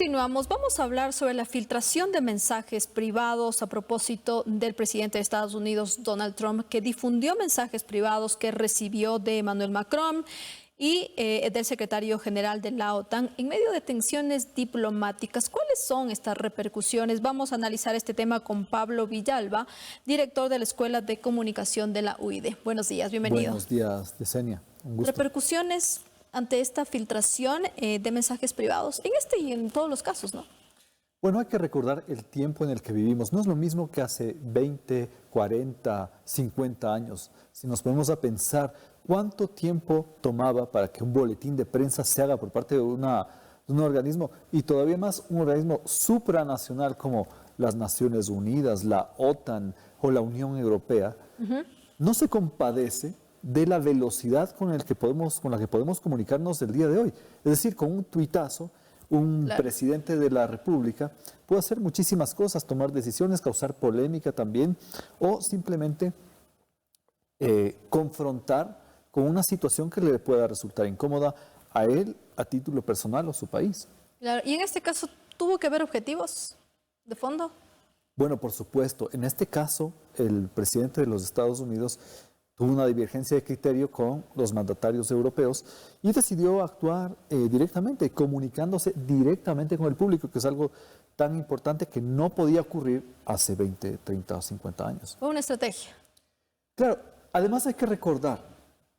Continuamos. Vamos a hablar sobre la filtración de mensajes privados a propósito del presidente de Estados Unidos, Donald Trump, que difundió mensajes privados que recibió de Emmanuel Macron y del secretario general de la OTAN en medio de tensiones diplomáticas. ¿Cuáles son estas repercusiones? Vamos a analizar este tema con Pablo Villalba, director de la Escuela de Comunicación de la UID. Buenos días, bienvenido. Buenos días, Yesenia. Un gusto. Repercusiones ante esta filtración de mensajes privados, en este y en todos los casos, ¿no? Bueno, hay que recordar el tiempo en el que vivimos. No es lo mismo que hace 20, 40, 50 años. Si nos ponemos a pensar cuánto tiempo tomaba para que un boletín de prensa se haga por parte de un organismo, y todavía más un organismo supranacional como las Naciones Unidas, la OTAN o la Unión Europea, no se compadece de la velocidad con la que podemos comunicarnos el día de hoy. Es decir, con un tuitazo, un presidente de la República puede hacer muchísimas cosas, tomar decisiones, causar polémica también, o simplemente confrontar con una situación que le pueda resultar incómoda a él, a título personal o su país. Claro. Y en este caso, ¿tuvo que haber objetivos de fondo? Bueno, por supuesto. En este caso, el presidente de los Estados Unidos tuvo una divergencia de criterio con los mandatarios europeos y decidió actuar directamente, comunicándose directamente con el público, que es algo tan importante que no podía ocurrir hace 20, 30 o 50 años. Fue una estrategia. Claro, además hay que recordar,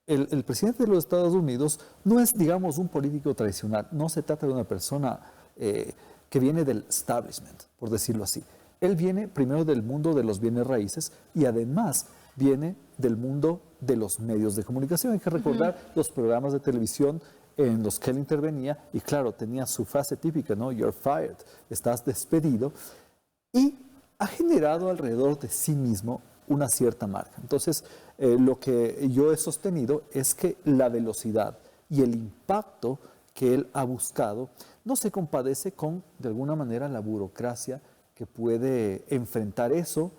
el presidente de los Estados Unidos no es, digamos, un político tradicional, no se trata de una persona que viene del establishment, por decirlo así. Él viene primero del mundo de los bienes raíces y además viene del mundo de los medios de comunicación. Hay que recordar los programas de televisión en los que él intervenía y claro, tenía su frase típica, ¿no? You're fired, estás despedido, y ha generado alrededor de sí mismo una cierta marca. Entonces, lo que yo he sostenido es que la velocidad y el impacto que él ha buscado no se compadece con, de alguna manera, la burocracia que puede enfrentar eso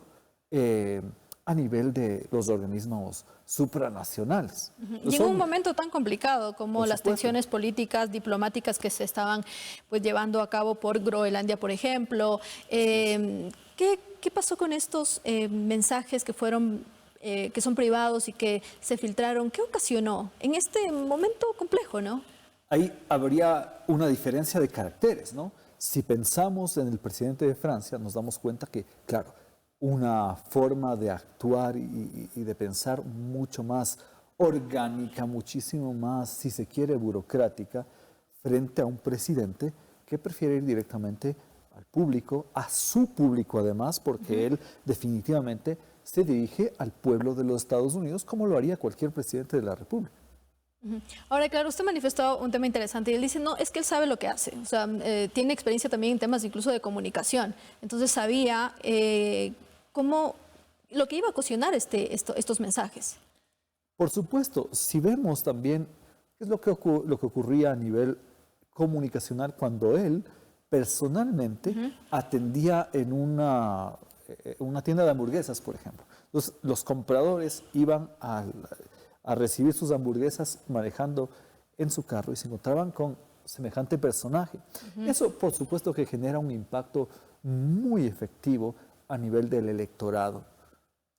a nivel de los organismos supranacionales. Y en un momento tan complicado como las tensiones políticas, diplomáticas que se estaban pues llevando a cabo por Groenlandia, por ejemplo, ¿qué pasó con estos mensajes que son privados y que se filtraron? ¿Qué ocasionó en este momento complejo, no? Ahí habría una diferencia de caracteres, ¿no? Si pensamos en el presidente de Francia, nos damos cuenta que, claro, una forma de actuar y de pensar mucho más orgánica, muchísimo más, si se quiere, burocrática, frente a un presidente que prefiere ir directamente al público, a su público además, porque él definitivamente se dirige al pueblo de los Estados Unidos como lo haría cualquier presidente de la República. Ahora, claro, usted manifestó un tema interesante y él dice, no, es que él sabe lo que hace, o sea, tiene experiencia también en temas incluso de comunicación, entonces sabía cómo, lo que iba a ocasionar estos mensajes. Por supuesto, si vemos también qué es lo que ocurría a nivel comunicacional cuando él personalmente atendía en una tienda de hamburguesas, por ejemplo. Entonces, los compradores iban a recibir sus hamburguesas manejando en su carro y se encontraban con semejante personaje. Eso, por supuesto, que genera un impacto muy efectivo a nivel del electorado.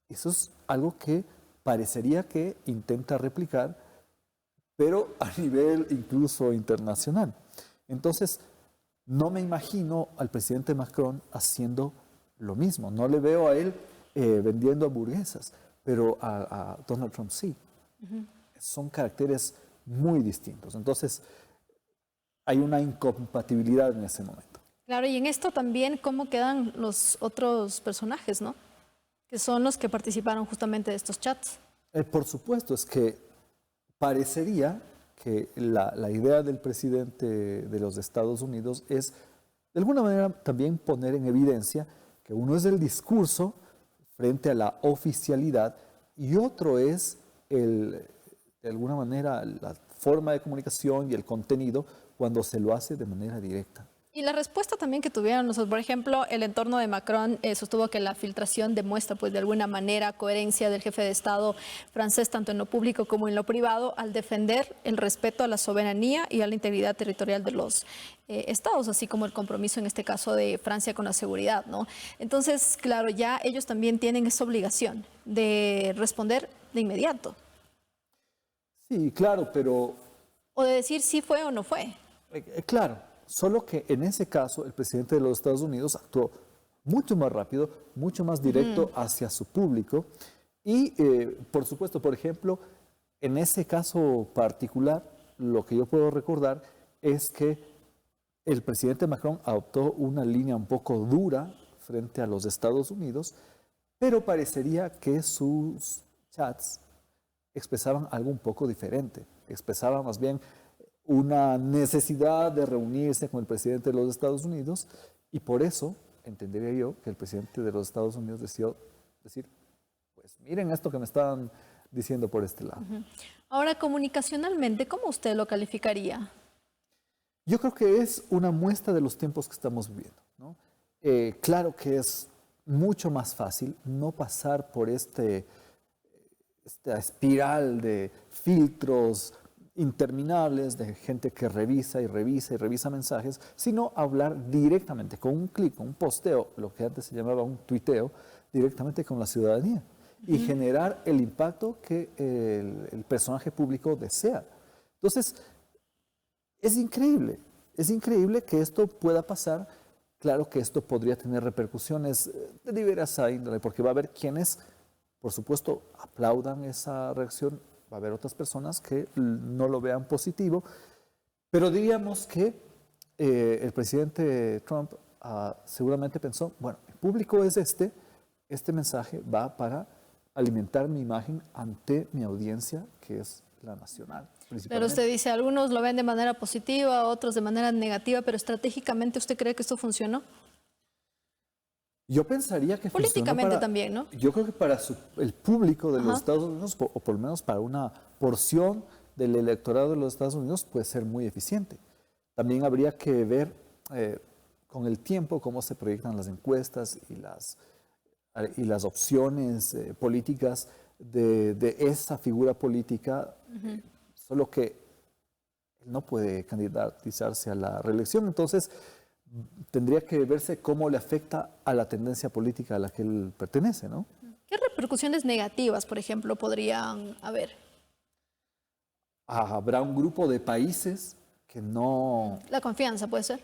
Eso es algo que parecería que intenta replicar, pero a nivel incluso internacional. Entonces, no me imagino al presidente Macron haciendo lo mismo. No le veo a él vendiendo hamburguesas, pero a Donald Trump sí. Son caracteres muy distintos. Entonces, hay una incompatibilidad en ese momento. Claro, y en esto también, ¿cómo quedan los otros personajes, no? Que son los que participaron justamente de estos chats. Por supuesto, es que parecería que la idea del presidente de los Estados Unidos es, de alguna manera, también poner en evidencia que uno es el discurso frente a la oficialidad y otro es, de alguna manera, la forma de comunicación y el contenido cuando se lo hace de manera directa. Y la respuesta también que tuvieron, por ejemplo, el entorno de Macron sostuvo que la filtración demuestra, pues, de alguna manera, coherencia del jefe de Estado francés, tanto en lo público como en lo privado, al defender el respeto a la soberanía y a la integridad territorial de los estados, así como el compromiso, en este caso, de Francia con la seguridad, ¿no? Entonces, claro, ya ellos también tienen esa obligación de responder de inmediato. Sí, claro, pero O de decir si fue o no fue. claro, solo que en ese caso el presidente de los Estados Unidos actuó mucho más rápido, mucho más directo hacia su público y, por supuesto, por ejemplo, en ese caso particular, lo que yo puedo recordar es que el presidente Macron adoptó una línea un poco dura frente a los Estados Unidos, pero parecería que sus chats expresaban algo un poco diferente, expresaban más bien una necesidad de reunirse con el presidente de los Estados Unidos y por eso entendería yo que el presidente de los Estados Unidos decidió decir, pues miren esto que me estaban diciendo por este lado. Ahora, comunicacionalmente, ¿cómo usted lo calificaría? Yo creo que es una muestra de los tiempos que estamos viviendo, ¿no? Claro que es mucho más fácil no pasar por esta espiral de filtros interminables de gente que revisa y revisa y revisa mensajes, sino hablar directamente con un clic, con un posteo, lo que antes se llamaba un tuiteo, directamente con la ciudadanía y generar el impacto que el personaje público desea. Entonces, es increíble que esto pueda pasar. Claro que esto podría tener repercusiones de diversa índole, porque va a haber quienes, por supuesto, aplaudan esa reacción, va a haber otras personas que no lo vean positivo, pero diríamos que el presidente Trump seguramente pensó, bueno, el público es este mensaje va para alimentar mi imagen ante mi audiencia, que es la nacional. Pero usted dice, algunos lo ven de manera positiva, otros de manera negativa, pero estratégicamente, ¿usted cree que esto funcionó? Yo pensaría que políticamente también, ¿no? Yo creo que para el público de los Estados Unidos, o por lo menos para una porción del electorado de los Estados Unidos, puede ser muy eficiente. También habría que ver con el tiempo cómo se proyectan las encuestas y las opciones políticas de esa figura política, solo que él no puede candidatizarse a la reelección. Entonces, tendría que verse cómo le afecta a la tendencia política a la que él pertenece, ¿no? ¿Qué repercusiones negativas, por ejemplo, podrían haber? Habrá un grupo de países que no... La confianza, ¿puede ser?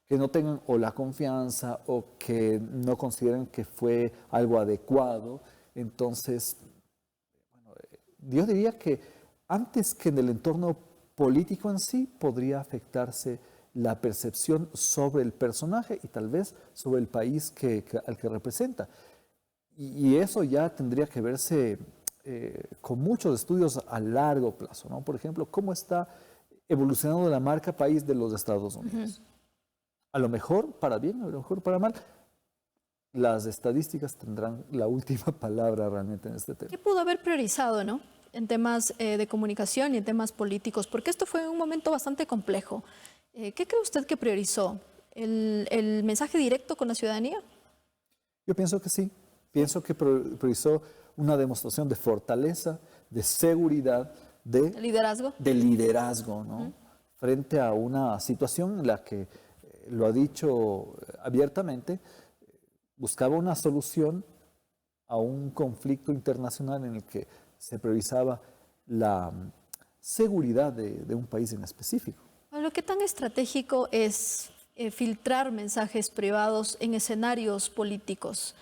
Que no tengan o la confianza o que no consideren que fue algo adecuado. Entonces, bueno, yo diría que antes que en el entorno político en sí, podría afectarse la percepción sobre el personaje y tal vez sobre el país al que representa. Y eso ya tendría que verse con muchos estudios a largo plazo, ¿no? Por ejemplo, cómo está evolucionando la marca país de los Estados Unidos. A lo mejor para bien, a lo mejor para mal. Las estadísticas tendrán la última palabra realmente en este tema. ¿Qué pudo haber priorizado, no? En temas de comunicación y en temas políticos, porque esto fue un momento bastante complejo. ¿Qué cree usted que priorizó? ¿El mensaje directo con la ciudadanía? Yo pienso que sí. Pienso que priorizó una demostración de fortaleza, de seguridad, de liderazgo, ¿no? Frente a una situación en la que, lo ha dicho abiertamente, buscaba una solución a un conflicto internacional en el que se priorizaba la seguridad de un país en específico. Pablo, ¿qué tan estratégico es filtrar mensajes privados en escenarios políticos?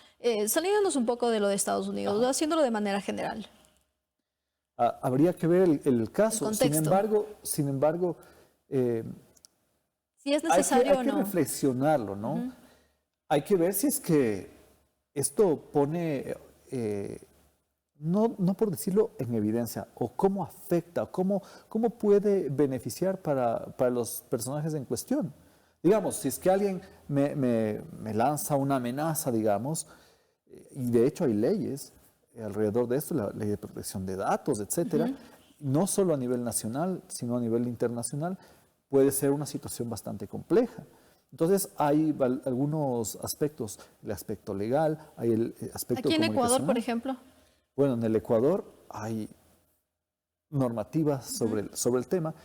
Saliéndonos un poco de lo de Estados Unidos, haciéndolo de manera general. Habría que ver el caso. El Sin embargo, si es necesario hay que reflexionarlo, ¿no? Hay que ver si es que esto pone, no por decirlo en evidencia, o cómo afecta, cómo puede beneficiar para los personajes en cuestión. Digamos, si es que alguien me lanza una amenaza, digamos, y de hecho hay leyes alrededor de esto, la ley de protección de datos, etcétera, no solo a nivel nacional, sino a nivel internacional, puede ser una situación bastante compleja. Entonces hay algunos aspectos, el aspecto legal, hay el aspecto Aquí en Ecuador, por comunicacional. ejemplo. Bueno, en el Ecuador hay normativas sobre el tema,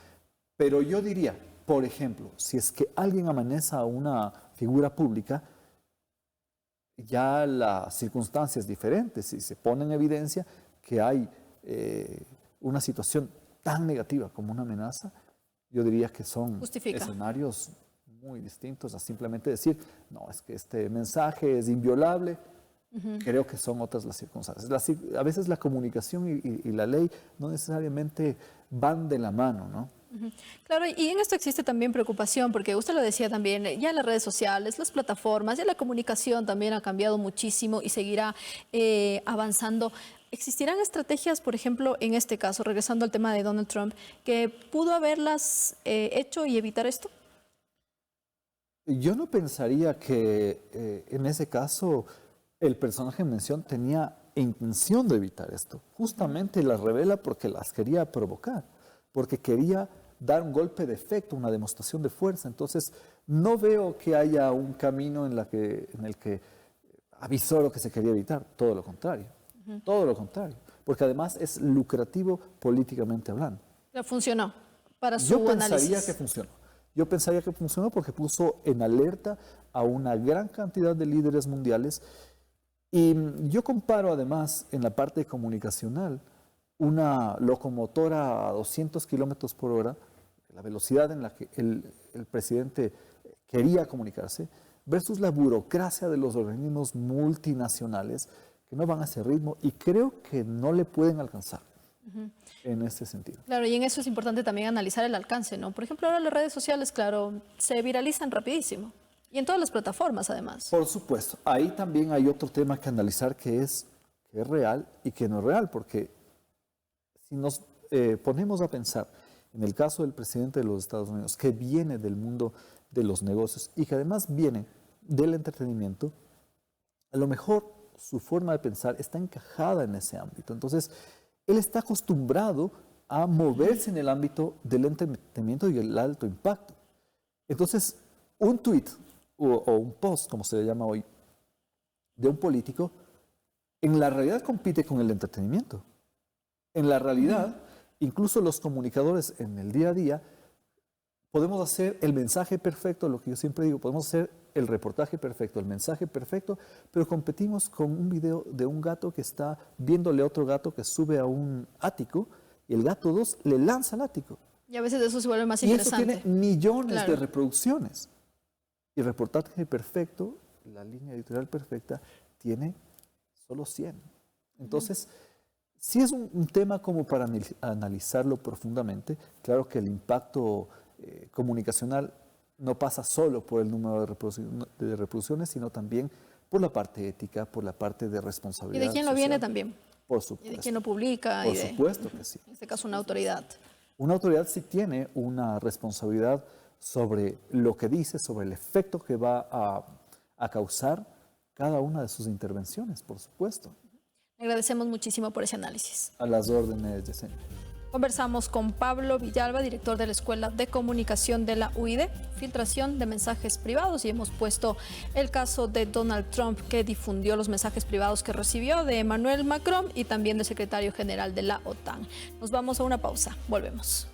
pero yo diría, por ejemplo, si es que alguien amenaza a una figura pública, ya la circunstancia es diferente. Si se pone en evidencia que hay una situación tan negativa como una amenaza, yo diría que son Justifica. escenarios muy distintos a simplemente decir, no, es que este mensaje es inviolable. Creo que son otras las circunstancias. A veces la comunicación y la ley no necesariamente van de la mano, ¿no? Claro, y en esto existe también preocupación, porque usted lo decía también, ya las redes sociales, las plataformas, ya la comunicación también ha cambiado muchísimo y seguirá avanzando. ¿Existirán estrategias, por ejemplo, en este caso, regresando al tema de Donald Trump, que pudo haberlas hecho y evitar esto? Yo no pensaría que en ese caso el personaje en mención tenía intención de evitar esto. Justamente las revela porque las quería provocar, porque quería dar un golpe de efecto, una demostración de fuerza. Entonces, no veo que haya un camino en el que avisó lo que se quería evitar. Todo lo contrario. Todo lo contrario. Porque además es lucrativo políticamente hablando. Pero funcionó para su Yo pensaría análisis. que funcionó. Yo pensaría que funcionó porque puso en alerta a una gran cantidad de líderes mundiales. Y yo comparo además en la parte comunicacional una locomotora a 200 kilómetros por hora, la velocidad en la que el presidente quería comunicarse, versus la burocracia de los organismos multinacionales que no van a ese ritmo y creo que no le pueden alcanzar en ese sentido. Claro, y en eso es importante también analizar el alcance, ¿no? Por ejemplo, ahora las redes sociales, claro, se viralizan rapidísimo. Y en todas las plataformas, además. Por supuesto. Ahí también hay otro tema que analizar que es real y que no es real, porque si nos ponemos a pensar en el caso del presidente de los Estados Unidos, que viene del mundo de los negocios y que además viene del entretenimiento, a lo mejor su forma de pensar está encajada en ese ámbito. Entonces, él está acostumbrado a moverse en el ámbito del entretenimiento y el alto impacto. Entonces, un tuit o un post, como se le llama hoy, de un político, en la realidad compite con el entretenimiento. En la realidad, incluso los comunicadores en el día a día, podemos hacer el mensaje perfecto, lo que yo siempre digo, podemos hacer el reportaje perfecto, el mensaje perfecto, pero competimos con un video de un gato que está viéndole a otro gato que sube a un ático y el gato 2 le lanza al ático. Y a veces eso se vuelve más Y eso interesante. tiene millones Claro. de reproducciones. Y el reportaje perfecto, la línea editorial perfecta, tiene solo 100. Entonces, sí es un tema como para analizarlo profundamente. Claro que el impacto comunicacional no pasa solo por el número de reproducciones, sino también por la parte ética, por la parte de Y responsabilidad de quién lo social. viene también. Por Y supuesto. de quién lo publica. Por y de, supuesto que sí. en este caso, una autoridad. Una autoridad sí tiene una responsabilidad sobre lo que dice, sobre el efecto que va a causar cada una de sus intervenciones, por supuesto. Le agradecemos muchísimo por ese análisis. A las órdenes, Yesenia. Conversamos con Pablo Villalba, director de la Escuela de Comunicación de la UID, filtración de mensajes privados, y hemos puesto el caso de Donald Trump, que difundió los mensajes privados que recibió de Emmanuel Macron y también del secretario general de la OTAN. Nos vamos a una pausa, volvemos.